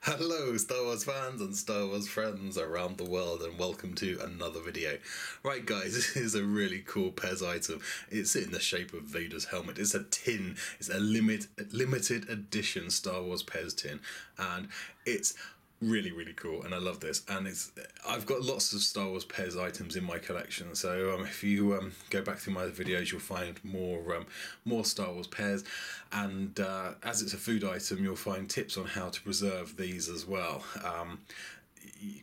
Hello Star Wars fans and Star Wars friends around the world, and welcome to another video. Right guys, this is a really cool Pez item. It's in the shape of Vader's helmet. It's a tin. It's a limited edition Star Wars Pez tin, and it's really cool, and I love this. And I've got lots of Star Wars Pez items in my collection, so if you go back through my videos, you'll find more Star Wars Pez. And as it's a food item, you'll find tips on how to preserve these as well.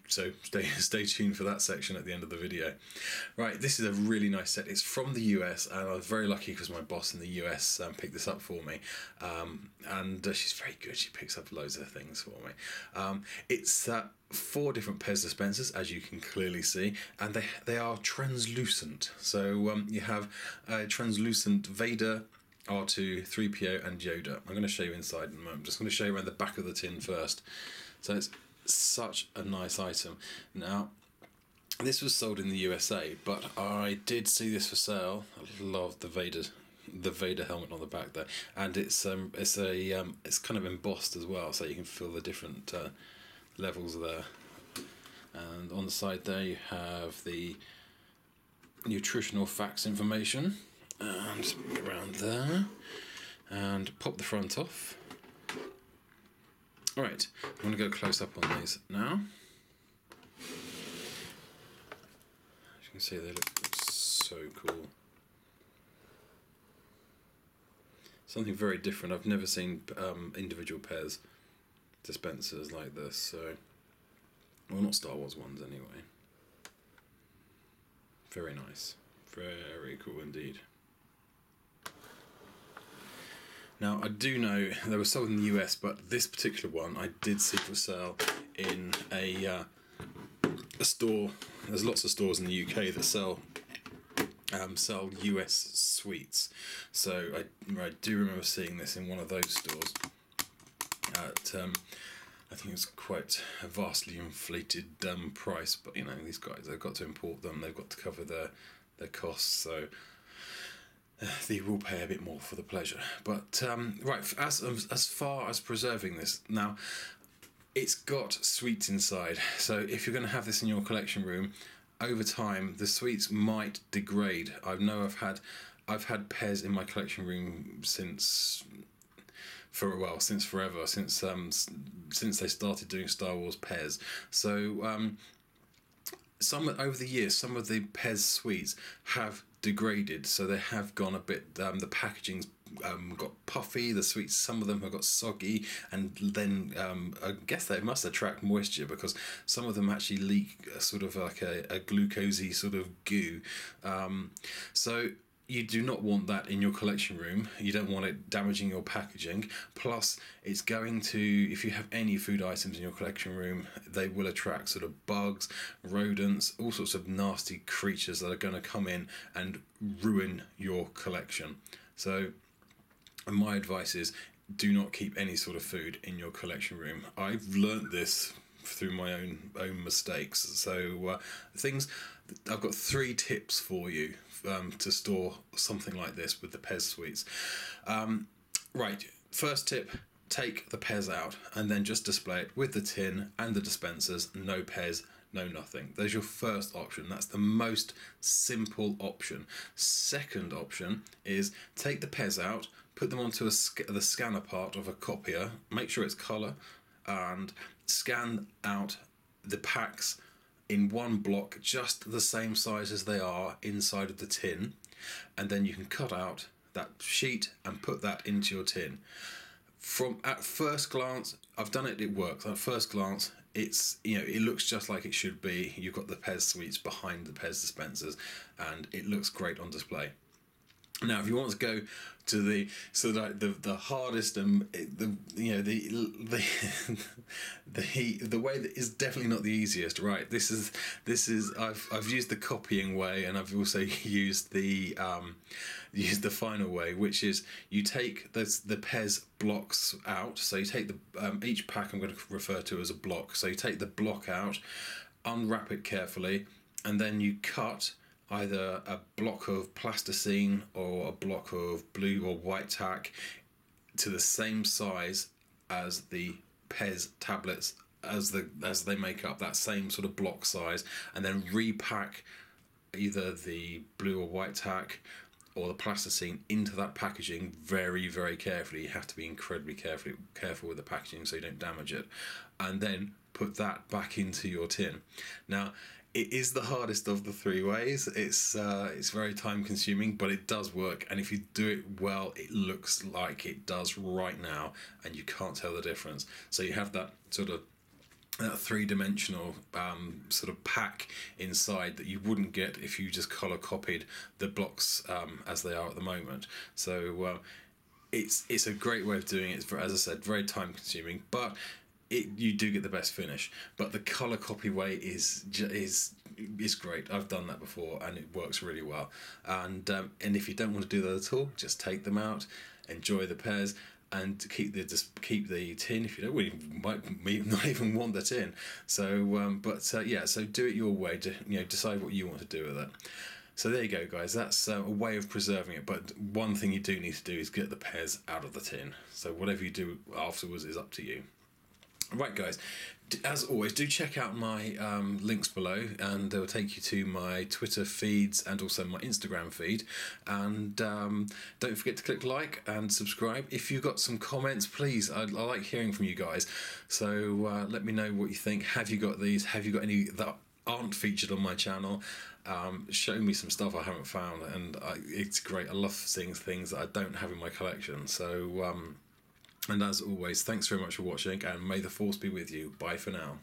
So stay tuned for that section at the end of the video. Right, this is a really nice set. It's from the US, and I was very lucky because my boss in the US picked this up for me, and she's very good. She picks up loads of things for me. It's 4 different Pez dispensers, as you can clearly see, and they are translucent. So you have a translucent Vader, R2, 3PO and Yoda. I'm going to show you inside in a moment. I'm just going to show you around the back of the tin first. So it's such a nice item. Now, this was sold in the USA, but I did see this for sale. I love the Vader helmet on the back there, and it's kind of embossed as well, so you can feel the different levels there. And on the side there, you have the nutritional facts information. And just put it around there and pop the front off. Alright, I'm going to go close up on these now. As you can see, they look so cool. Something very different. I've never seen individual Pez dispensers like this, so, well, not Star Wars ones anyway. Very nice. Very cool indeed. Now, I do know they were sold in the US, but this particular one I did see for sale in a store. There's lots of stores in the UK that sell US sweets. So I do remember seeing this in one of those stores at I think it's quite a vastly inflated price, but you know, these guys, they've got to import them, they've got to cover their costs, so they will pay a bit more for the pleasure. But right, as far as preserving this, now it's got sweets inside, so if you're going to have this in your collection room, over time the sweets might degrade. I've had Pez in my collection room since forever, since they started doing Star Wars Pez. So over the years, some of the Pez sweets have degraded, so they have gone a bit, the packaging's got puffy, the sweets, some of them have got soggy, and then I guess they must attract moisture, because some of them actually leak sort of like a glucosey sort of goo. So you do not want that in your collection room. You don't want it damaging your packaging. Plus, it's going to, if you have any food items in your collection room, they will attract sort of bugs, rodents, all sorts of nasty creatures that are going to come in and ruin your collection. So my advice is, do not keep any sort of food in your collection room. I've learnt this through my own mistakes. So I've got 3 tips for you to store something like this with the Pez sweets. Right, first tip, take the Pez out and then just display it with the tin and the dispensers. No Pez, no nothing. There's your first option. That's the most simple option. Second option is take the Pez out, put them onto the scanner part of a copier, make sure it's colour, and scan out the packs in one block, just the same size as they are inside of the tin, and then you can cut out that sheet and put that into your tin. At first glance, I've done it, it works. At first glance, it looks just like it should be. You've got the Pez sweets behind the Pez dispensers, and it looks great on display. Now, if you want to go to the hardest and the way that is definitely not the easiest, right? This is I've used the copying way, and I've also used the final way, which is you take the Pez blocks out. So you take each pack I'm going to refer to as a block. So you take the block out, unwrap it carefully, and then you cut either a block of plasticine or a block of blue or white tack to the same size as the Pez tablets as they make up that same sort of block size, and then repack either the blue or white tack or the plasticine into that packaging very, very carefully. You have to be incredibly careful with the packaging so you don't damage it, and then put that back into your tin. Now, it is the hardest of the three ways. It's very time consuming, but it does work, and if you do it well, it looks like it does right now, and you can't tell the difference. So you have that sort of three-dimensional sort of pack inside that you wouldn't get if you just color copied the blocks as they are at the moment. So it's a great way of doing it. It's, as I said, very time consuming, but you do get the best finish. But the color copy way is great. I've done that before and it works really well. And if you don't want to do that at all, just take them out, enjoy the pairs, and keep the tin if you don't really might not even want the tin. So so do it your way. Decide what you want to do with it. So there you go, guys. That's a way of preserving it. But one thing you do need to do is get the pairs out of the tin. So whatever you do afterwards is up to you. Right, guys, as always, do check out my links below, and they will take you to my Twitter feeds and also my Instagram feed. And don't forget to click like and subscribe. If you've got some comments, please, I like hearing from you guys. So let me know what you think. Have you got these? Have you got any that aren't featured on my channel? Show me some stuff I haven't found, and it's great. I love seeing things that I don't have in my collection. So and as always, thanks very much for watching, and may the force be with you. Bye for now.